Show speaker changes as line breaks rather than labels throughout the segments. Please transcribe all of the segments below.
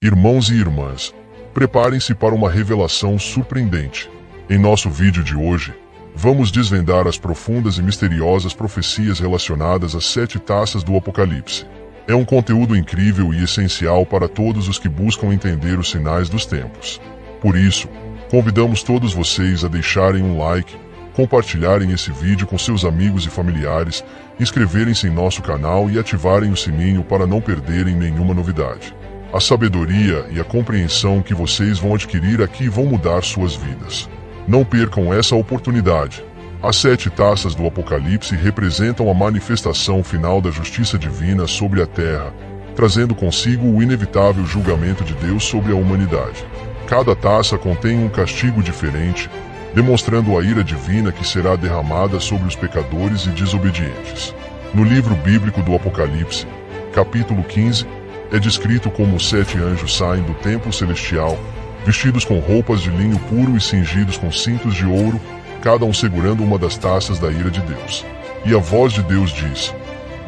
Irmãos e irmãs, preparem-se para uma revelação surpreendente. Em nosso vídeo de hoje, vamos desvendar as profundas e misteriosas profecias relacionadas às 7 taças do Apocalipse. É um conteúdo incrível e essencial para todos os que buscam entender os sinais dos tempos. Por isso, convidamos todos vocês a deixarem um like, compartilharem esse vídeo com seus amigos e familiares, inscreverem-se em nosso canal e ativarem o sininho para não perderem nenhuma novidade. A sabedoria e a compreensão que vocês vão adquirir aqui vão mudar suas vidas. Não percam essa oportunidade. As 7 taças do Apocalipse representam a manifestação final da justiça divina sobre a terra, trazendo consigo o inevitável julgamento de Deus sobre a humanidade. Cada taça contém um castigo diferente, demonstrando a ira divina que será derramada sobre os pecadores e desobedientes. No livro bíblico do Apocalipse, capítulo 15, é descrito como os 7 anjos saem do templo celestial, vestidos com roupas de linho puro e cingidos com cintos de ouro, cada um segurando uma das taças da ira de Deus. E a voz de Deus diz: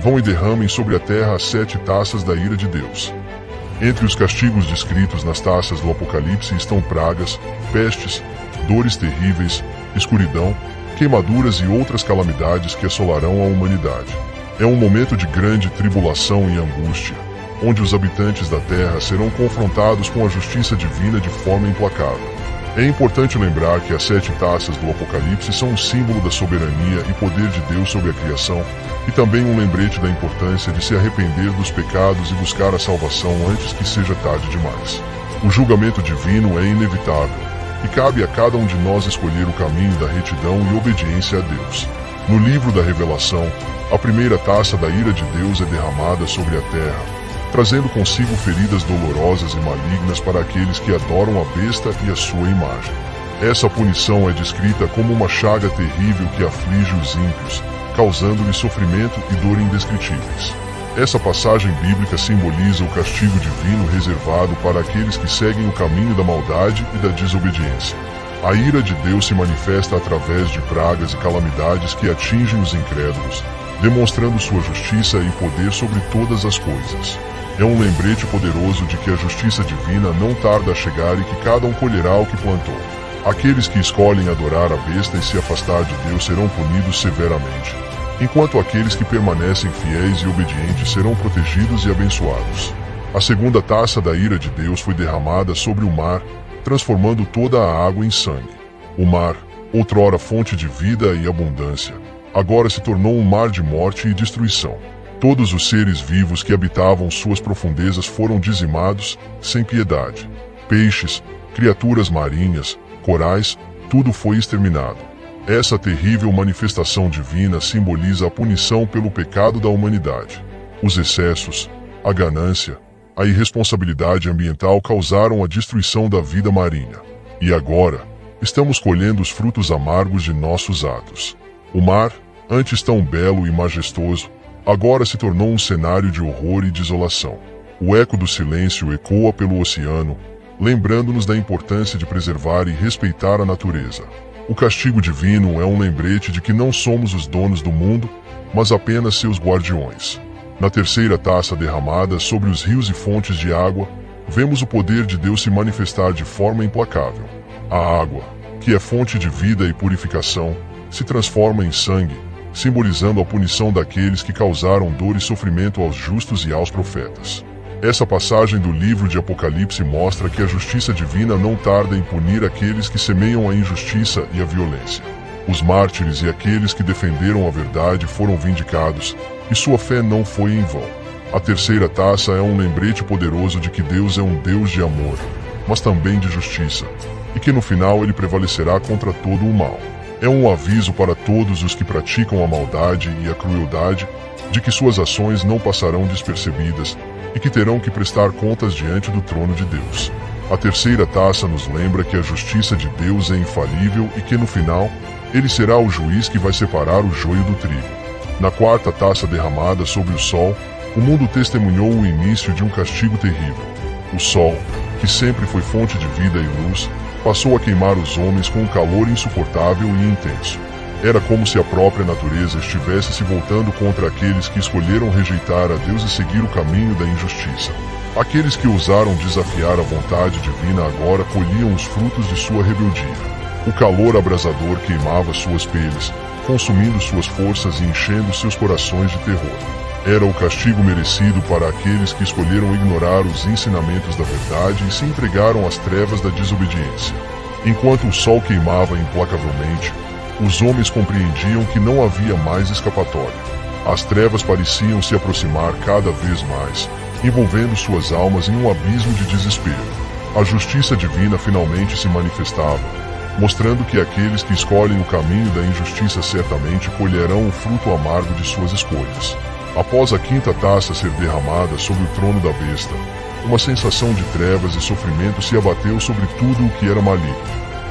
"Vão e derramem sobre a terra as 7 taças da ira de Deus." Entre os castigos descritos nas taças do Apocalipse estão pragas, pestes, dores terríveis, escuridão, queimaduras e outras calamidades que assolarão a humanidade. É um momento de grande tribulação e angústia, onde os habitantes da terra serão confrontados com a justiça divina de forma implacável. É importante lembrar que as 7 taças do Apocalipse são um símbolo da soberania e poder de Deus sobre a criação, e também um lembrete da importância de se arrepender dos pecados e buscar a salvação antes que seja tarde demais. O julgamento divino é inevitável, e cabe a cada um de nós escolher o caminho da retidão e obediência a Deus. No livro da Revelação, a primeira taça da ira de Deus é derramada sobre a terra, trazendo consigo feridas dolorosas e malignas para aqueles que adoram a besta e a sua imagem. Essa punição é descrita como uma chaga terrível que aflige os ímpios, causando-lhes sofrimento e dor indescritíveis. Essa passagem bíblica simboliza o castigo divino reservado para aqueles que seguem o caminho da maldade e da desobediência. A ira de Deus se manifesta através de pragas e calamidades que atingem os incrédulos, demonstrando sua justiça e poder sobre todas as coisas. É um lembrete poderoso de que a justiça divina não tarda a chegar e que cada um colherá o que plantou. Aqueles que escolhem adorar a besta e se afastar de Deus serão punidos severamente, enquanto aqueles que permanecem fiéis e obedientes serão protegidos e abençoados. A segunda taça da ira de Deus foi derramada sobre o mar, transformando toda a água em sangue. O mar, outrora fonte de vida e abundância, agora se tornou um mar de morte e destruição. Todos os seres vivos que habitavam suas profundezas foram dizimados, sem piedade. Peixes, criaturas marinhas, corais, tudo foi exterminado. Essa terrível manifestação divina simboliza a punição pelo pecado da humanidade. Os excessos, a ganância, a irresponsabilidade ambiental causaram a destruição da vida marinha. E agora, estamos colhendo os frutos amargos de nossos atos. O mar, antes tão belo e majestoso, agora se tornou um cenário de horror e desolação. O eco do silêncio ecoa pelo oceano, lembrando-nos da importância de preservar e respeitar a natureza. O castigo divino é um lembrete de que não somos os donos do mundo, mas apenas seus guardiões. Na terceira taça derramada sobre os rios e fontes de água, vemos o poder de Deus se manifestar de forma implacável. A água, que é fonte de vida e purificação, se transforma em sangue, simbolizando a punição daqueles que causaram dor e sofrimento aos justos e aos profetas. Essa passagem do livro de Apocalipse mostra que a justiça divina não tarda em punir aqueles que semeiam a injustiça e a violência. Os mártires e aqueles que defenderam a verdade foram vindicados, e sua fé não foi em vão. A terceira taça é um lembrete poderoso de que Deus é um Deus de amor, mas também de justiça, e que no final ele prevalecerá contra todo o mal. É um aviso para todos os que praticam a maldade e a crueldade de que suas ações não passarão despercebidas e que terão que prestar contas diante do trono de Deus. A terceira taça nos lembra que a justiça de Deus é infalível e que no final, ele será o juiz que vai separar o joio do trigo. Na quarta taça derramada sobre o sol, o mundo testemunhou o início de um castigo terrível. O sol, que sempre foi fonte de vida e luz, passou a queimar os homens com um calor insuportável e intenso. Era como se a própria natureza estivesse se voltando contra aqueles que escolheram rejeitar a Deus e seguir o caminho da injustiça. Aqueles que ousaram desafiar a vontade divina agora colhiam os frutos de sua rebeldia. O calor abrasador queimava suas peles, consumindo suas forças e enchendo seus corações de terror. Era o castigo merecido para aqueles que escolheram ignorar os ensinamentos da verdade e se entregaram às trevas da desobediência. Enquanto o sol queimava implacavelmente, os homens compreendiam que não havia mais escapatória. As trevas pareciam se aproximar cada vez mais, envolvendo suas almas em um abismo de desespero. A justiça divina finalmente se manifestava, mostrando que aqueles que escolhem o caminho da injustiça certamente colherão o fruto amargo de suas escolhas. Após a quinta taça ser derramada sobre o trono da besta, uma sensação de trevas e sofrimento se abateu sobre tudo o que era maligno.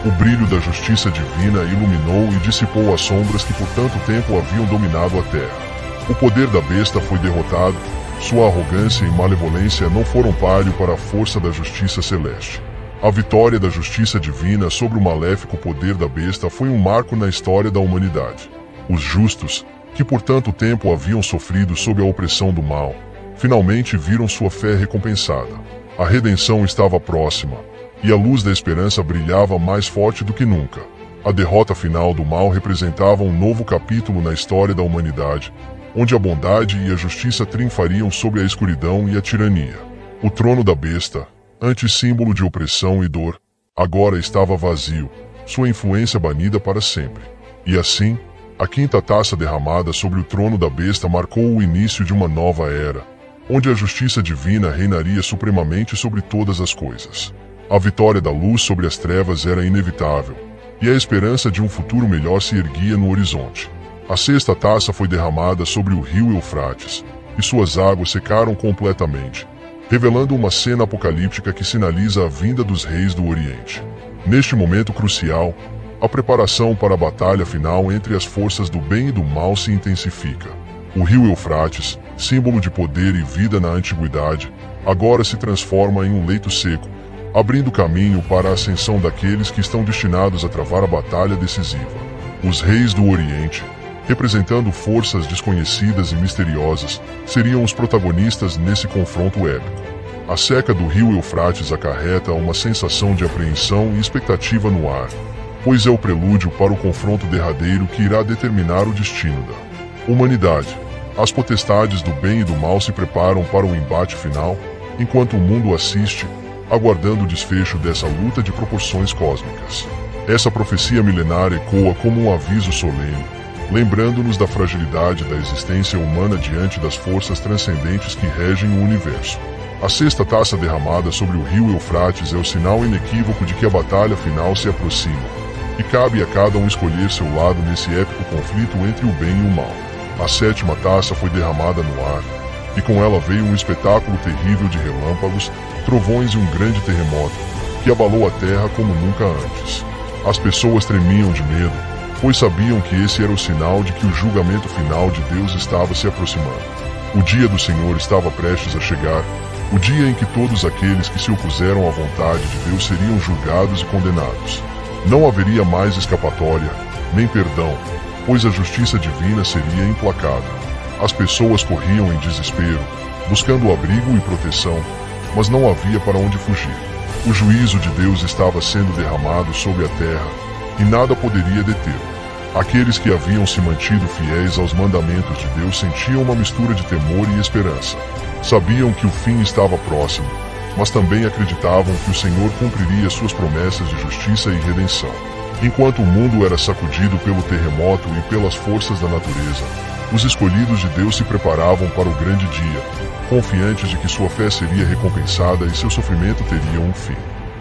O brilho da justiça divina iluminou e dissipou as sombras que por tanto tempo haviam dominado a terra. O poder da besta foi derrotado, sua arrogância e malevolência não foram páreo para a força da justiça celeste. A vitória da justiça divina sobre o maléfico poder da besta foi um marco na história da humanidade. Os justos, que por tanto tempo haviam sofrido sob a opressão do mal, finalmente viram sua fé recompensada. A redenção estava próxima, e a luz da esperança brilhava mais forte do que nunca. A derrota final do mal representava um novo capítulo na história da humanidade, onde a bondade e a justiça triunfariam sobre a escuridão e a tirania. O trono da besta, antes símbolo de opressão e dor, agora estava vazio, sua influência banida para sempre. E assim, a quinta taça derramada sobre o trono da besta marcou o início de uma nova era, onde a justiça divina reinaria supremamente sobre todas as coisas. A vitória da luz sobre as trevas era inevitável, e a esperança de um futuro melhor se erguia no horizonte. A sexta taça foi derramada sobre o rio Eufrates, e suas águas secaram completamente, revelando uma cena apocalíptica que sinaliza a vinda dos reis do Oriente. Neste momento crucial, a preparação para a batalha final entre as forças do bem e do mal se intensifica. O rio Eufrates, símbolo de poder e vida na antiguidade, agora se transforma em um leito seco, abrindo caminho para a ascensão daqueles que estão destinados a travar a batalha decisiva. Os reis do Oriente, representando forças desconhecidas e misteriosas, seriam os protagonistas nesse confronto épico. A seca do rio Eufrates acarreta uma sensação de apreensão e expectativa no ar, pois é o prelúdio para o confronto derradeiro que irá determinar o destino da humanidade. As potestades do bem e do mal se preparam para o embate final, enquanto o mundo assiste, aguardando o desfecho dessa luta de proporções cósmicas. Essa profecia milenar ecoa como um aviso solene, lembrando-nos da fragilidade da existência humana diante das forças transcendentes que regem o universo. A sexta taça derramada sobre o rio Eufrates é o sinal inequívoco de que a batalha final se aproxima, e cabe a cada um escolher seu lado nesse épico conflito entre o bem e o mal. A sétima taça foi derramada no ar, e com ela veio um espetáculo terrível de relâmpagos, trovões e um grande terremoto, que abalou a terra como nunca antes. As pessoas tremiam de medo, pois sabiam que esse era o sinal de que o julgamento final de Deus estava se aproximando. O dia do Senhor estava prestes a chegar, o dia em que todos aqueles que se opuseram à vontade de Deus seriam julgados e condenados. Não haveria mais escapatória, nem perdão, pois a justiça divina seria implacável. As pessoas corriam em desespero, buscando abrigo e proteção, mas não havia para onde fugir. O juízo de Deus estava sendo derramado sobre a terra, e nada poderia detê-lo. Aqueles que haviam se mantido fiéis aos mandamentos de Deus sentiam uma mistura de temor e esperança. Sabiam que o fim estava próximo, mas também acreditavam que o Senhor cumpriria suas promessas de justiça e redenção. Enquanto o mundo era sacudido pelo terremoto e pelas forças da natureza, os escolhidos de Deus se preparavam para o grande dia, confiantes de que sua fé seria recompensada e seu sofrimento teria um fim.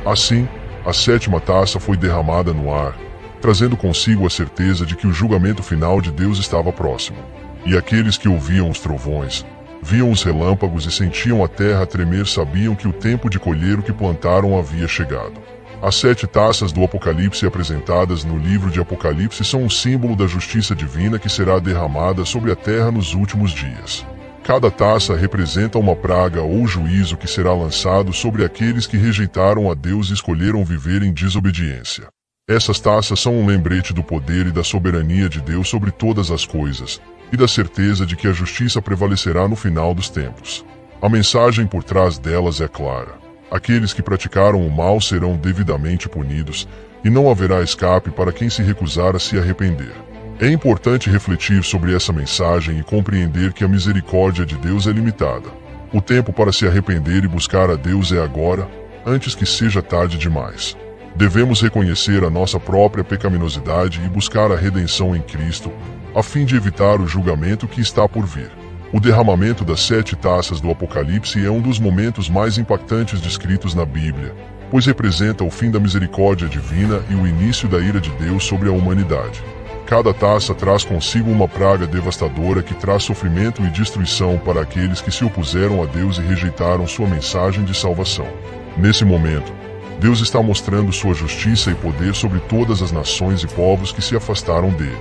Assim, a sétima taça foi derramada no ar, trazendo consigo a certeza de que o julgamento final de Deus estava próximo. E aqueles que ouviam os trovões, viam os relâmpagos e sentiam a terra tremer sabiam que o tempo de colher o que plantaram havia chegado. As 7 taças do Apocalipse apresentadas no livro de Apocalipse são um símbolo da justiça divina que será derramada sobre a terra nos últimos dias. Cada taça representa uma praga ou juízo que será lançado sobre aqueles que rejeitaram a Deus e escolheram viver em desobediência. Essas taças são um lembrete do poder e da soberania de Deus sobre todas as coisas, e da certeza de que a justiça prevalecerá no final dos tempos. A mensagem por trás delas é clara. Aqueles que praticaram o mal serão devidamente punidos, e não haverá escape para quem se recusar a se arrepender. É importante refletir sobre essa mensagem e compreender que a misericórdia de Deus é limitada. O tempo para se arrepender e buscar a Deus é agora, antes que seja tarde demais. Devemos reconhecer a nossa própria pecaminosidade e buscar a redenção em Cristo, a fim de evitar o julgamento que está por vir. O derramamento das 7 taças do Apocalipse é um dos momentos mais impactantes descritos na Bíblia, pois representa o fim da misericórdia divina e o início da ira de Deus sobre a humanidade. Cada taça traz consigo uma praga devastadora que traz sofrimento e destruição para aqueles que se opuseram a Deus e rejeitaram sua mensagem de salvação. Nesse momento, Deus está mostrando sua justiça e poder sobre todas as nações e povos que se afastaram dele.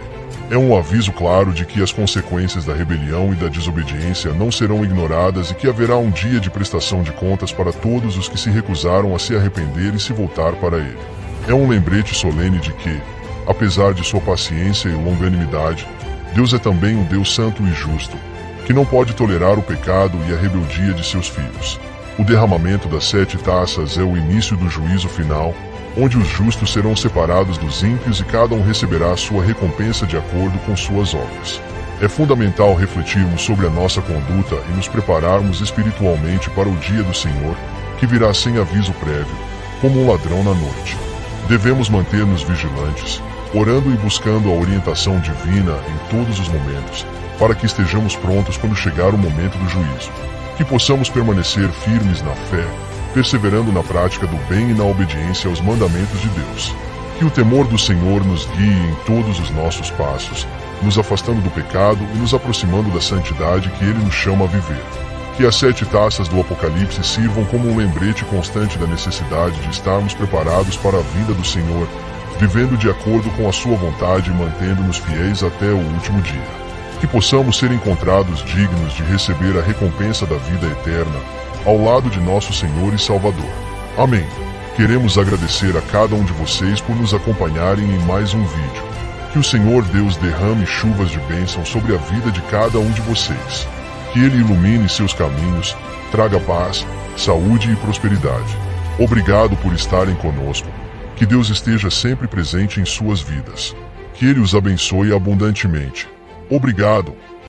É um aviso claro de que as consequências da rebelião e da desobediência não serão ignoradas e que haverá um dia de prestação de contas para todos os que se recusaram a se arrepender e se voltar para ele. É um lembrete solene de que, apesar de sua paciência e longanimidade, Deus é também um Deus santo e justo, que não pode tolerar o pecado e a rebeldia de seus filhos. O derramamento das 7 taças é o início do juízo final, onde os justos serão separados dos ímpios e cada um receberá sua recompensa de acordo com suas obras. É fundamental refletirmos sobre a nossa conduta e nos prepararmos espiritualmente para o dia do Senhor, que virá sem aviso prévio, como um ladrão na noite. Devemos manter-nos vigilantes, orando e buscando a orientação divina em todos os momentos, para que estejamos prontos quando chegar o momento do juízo. Que possamos permanecer firmes na fé, perseverando na prática do bem e na obediência aos mandamentos de Deus. Que o temor do Senhor nos guie em todos os nossos passos, nos afastando do pecado e nos aproximando da santidade que Ele nos chama a viver. Que as 7 taças do Apocalipse sirvam como um lembrete constante da necessidade de estarmos preparados para a vinda do Senhor, vivendo de acordo com a sua vontade e mantendo-nos fiéis até o último dia. Que possamos ser encontrados dignos de receber a recompensa da vida eterna, ao lado de nosso Senhor e Salvador. Amém. Queremos agradecer a cada um de vocês por nos acompanharem em mais um vídeo. Que o Senhor Deus derrame chuvas de bênção sobre a vida de cada um de vocês. Que Ele ilumine seus caminhos, traga paz, saúde e prosperidade. Obrigado por estarem conosco. Que Deus esteja sempre presente em suas vidas. Que Ele os abençoe abundantemente. Obrigado.